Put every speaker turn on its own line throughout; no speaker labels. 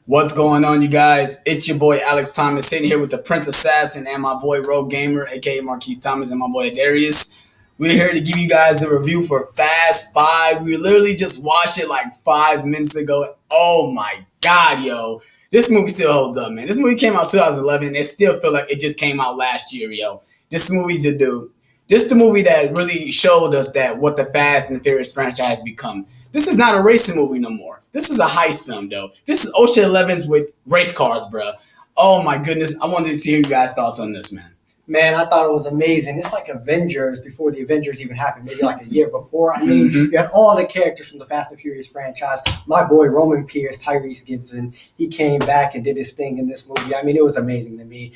What's going on, you guys? It's your boy Alex Thomas sitting here with the Prince Assassin and my boy Rogue Gamer, aka Marquise Thomas, and my boy Darius. We're here to give you guys a review for Fast 5. We literally just watched it like 5 minutes ago. Oh my god, yo. This movie still holds up, man. This movie came out 2011. It still feel like it just came out last year, yo. This movie to do. This is the movie that really showed us that what the Fast and Furious franchise become. This is not a racing movie no more. This is a heist film, though. This is Ocean Elevens with race cars, bro. Oh, my goodness. I wanted to see your guys' thoughts on this, man.
Man, I thought it was amazing. It's like Avengers before the Avengers even happened, maybe like a year before. I mean, you had all the characters from the Fast and Furious franchise. My boy Roman Pierce, Tyrese Gibson, he came back and did his thing in this movie. I mean, it was amazing to me.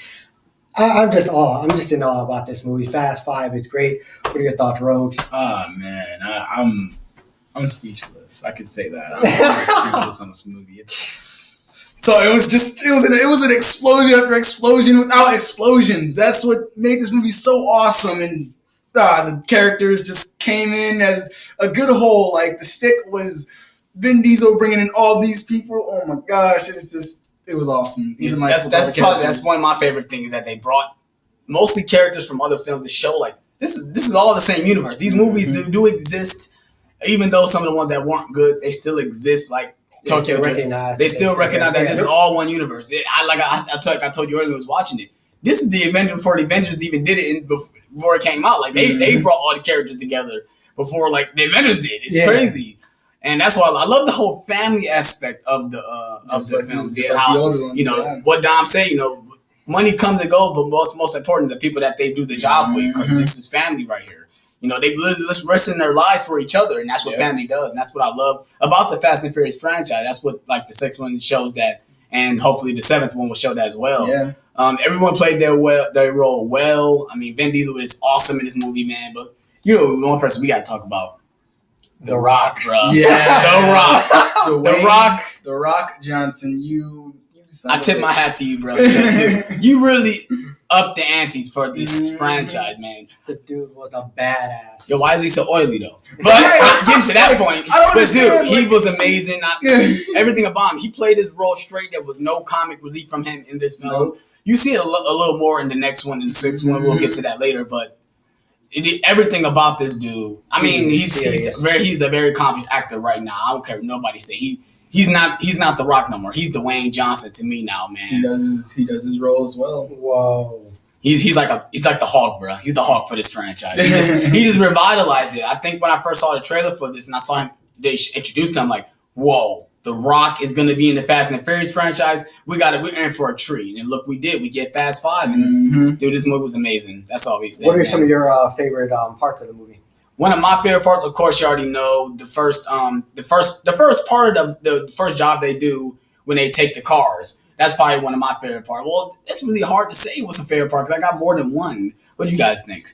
I'm just in awe about this movie. Fast 5, it's great. What are your thoughts, Rogue?
Oh, man, I'm speechless. I could say that. I'm speechless on this movie. So it was an explosion after explosion without explosions. That's what made this movie so awesome. And the characters just came in as a good whole. Like the stick was Vin Diesel bringing in all these people. Oh my gosh, it was awesome.
Even like that's one of my favorite things that they brought mostly characters from other films to show like this is all the same universe. These movies do exist. Even though some of the ones that weren't good, they still exist. Like Tokyo, they still recognize that this is all one universe. I told you earlier when I was watching it. This is the Avengers before the Avengers even did it before it came out. Like they brought all the characters together before like the Avengers did. It's crazy, and that's why I love the whole family aspect of the films.
Just like the older ones,
what Dom said. Money comes and goes, but most important, the people that they do the job with, because this is family right here. They literally risking their lives for each other, and that's what family does, and that's what I love about the Fast and Furious franchise. That's what like the sixth one shows that, and hopefully the seventh one will show that as well.
Yeah.
Everyone played their role well. I mean, Vin Diesel is awesome in this movie, man. But one person we got to talk about, The Rock, bro.
Yeah,
The Rock,
The Rock Johnson.
I tip my hat to you, bro. You really upped the antes for this franchise, man.
The dude was a badass.
Yo, why is he so oily, though? But getting to that point, he was amazing. Everything about him. He played his role straight. There was no comic relief from him in this film. Nope. You see it a little more in the next one, in the sixth one. We'll get to that later, but everything about this dude. I mean, he's a very accomplished actor right now. I don't care what nobody say. He's not The Rock no more. He's Dwayne Johnson to me now, man.
He does his role as well.
Whoa.
He's like the Hulk, bro. He's the Hulk for this franchise. He just revitalized it. I think when I first saw the trailer for this and I saw him, they introduced him like, whoa, The Rock is gonna be in the Fast and the Furious franchise. We're in for a treat. And look, we did. We get Fast 5, and dude, this movie was amazing. That's all we did.
What are some of your favorite parts of the movie?
One of my favorite parts, of course, you already know the first part of the first job they do when they take the cars. That's probably one of my favorite parts. Well, it's really hard to say what's a favorite part because I got more than one. What do you guys think?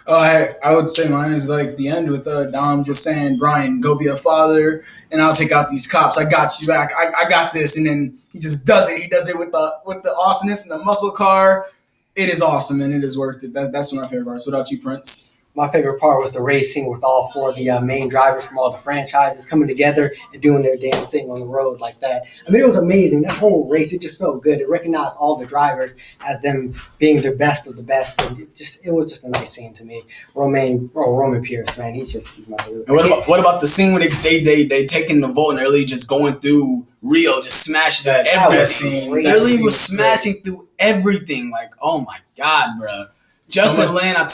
I would say mine is like the end with Dom just saying, "Brian, go be a father, and I'll take out these cops. I got you back. I got this." And then he just does it. He does it with the awesomeness and the muscle car. It is awesome and it is worth it. That's one of my favorite parts. What about you, Prince?
My favorite part was the racing with all four of the main drivers from all the franchises coming together and doing their damn thing on the road like that. I mean, it was amazing. That whole race, it just felt good. It recognized all the drivers as them being the best of the best. And it was just a nice scene to me. Roman Pierce, man, he's my dude.
And what about the scene when they taking the vote and they're really just going through Rio, just smashing everything. They really was smashing through everything. Like, oh my God, bro. Justin Lin, I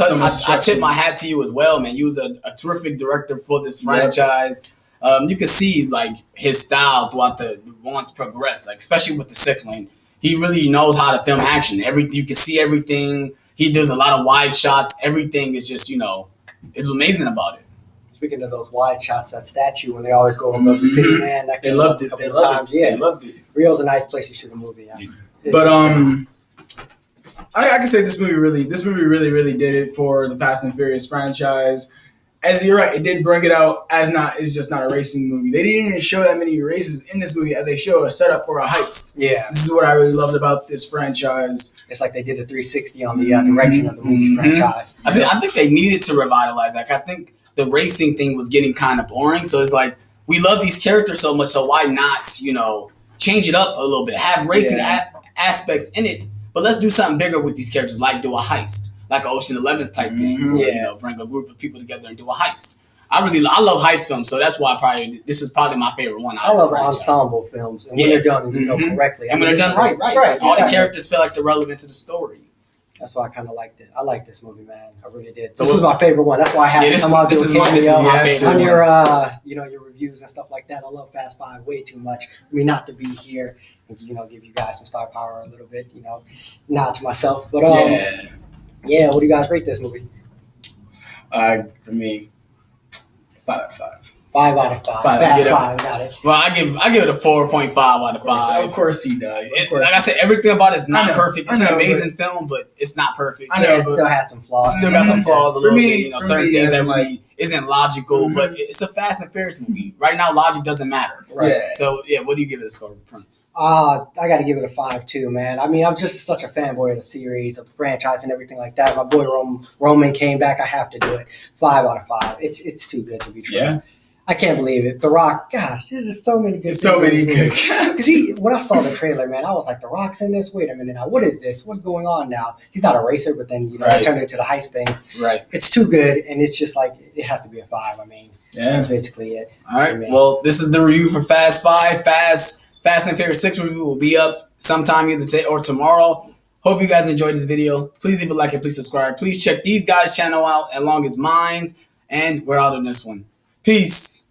tip my hat to you as well, man. You was a terrific director for this franchise. You can see like his style throughout the ones progress, like especially with the sixth one. He really knows how to film action. You can see everything. He does a lot of wide shots. Everything is just it's amazing about it.
Speaking of those wide shots, that statue when they always go above the city, man,
they loved it.
They loved it. Rio's a nice place to shoot a movie. Yeah.
But I can say this movie really did it for the Fast and Furious franchise. As you're right, it did bring it out it's just not a racing movie. They didn't even show that many races in this movie as they show a setup for a heist.
Yeah.
This is what I really loved about this franchise.
It's like they did a 360 on the direction of the movie franchise.
I think they needed to revitalize that. I think the racing thing was getting kind of boring. So it's like, we love these characters so much, so why not, change it up a little bit. Have racing aspects in it, but let's do something bigger with these characters, like do a heist, like an Ocean 11's type thing, or bring a group of people together and do a heist. I love heist films, so that's why this is probably my favorite one.
I love ensemble films, and when they're done, correctly,
and when they're done right, all the characters feel like they're relevant to the story.
That's why I kind of liked it. I like this movie, man. I really did. This was my favorite one. That's why I had to come out
this is my favorite
on your reviews and stuff like that. I love Fast Five way too much. I mean, not to be here and give you guys some star power a little bit. Not to myself, but yeah. What do you guys rate this movie?
For me, 5 out of 5.
5 out of 5. Fast 5, got it.
Well, I give it a 4.5 out of 5.
Of course he does.
Like I said, everything about it is not perfect. It's an amazing film, but it's not perfect.
I know it still had some flaws.
It still got some flaws a little bit. Certain things that isn't logical, but it's a Fast and Furious movie. Right now, logic doesn't matter.
Right.
Yeah.
So, what do you give it a score, Prince?
I got to give it a 5 too, man. I mean, I'm just such a fanboy of the series, of the franchise, and everything like that. My boy Roman came back. I have to do it. 5 out of 5. It's too good to be true. Yeah. I can't believe it. The Rock, gosh, there's just so many good things.
So many good
guys. When I saw the trailer, man, I was like, The Rock's in this? Wait a minute now. What is this? What's going on now? He's not a racer, but then, they turned it into the heist thing.
Right.
It's too good, and it's just like, it has to be a 5. I mean, that's basically it.
All right. Well, this is the review for Fast 5. Fast and Furious 6 review will be up sometime either today or tomorrow. Hope you guys enjoyed this video. Please leave a like and please subscribe. Please check these guys' channel out along as mine, and we're out on this one. Peace.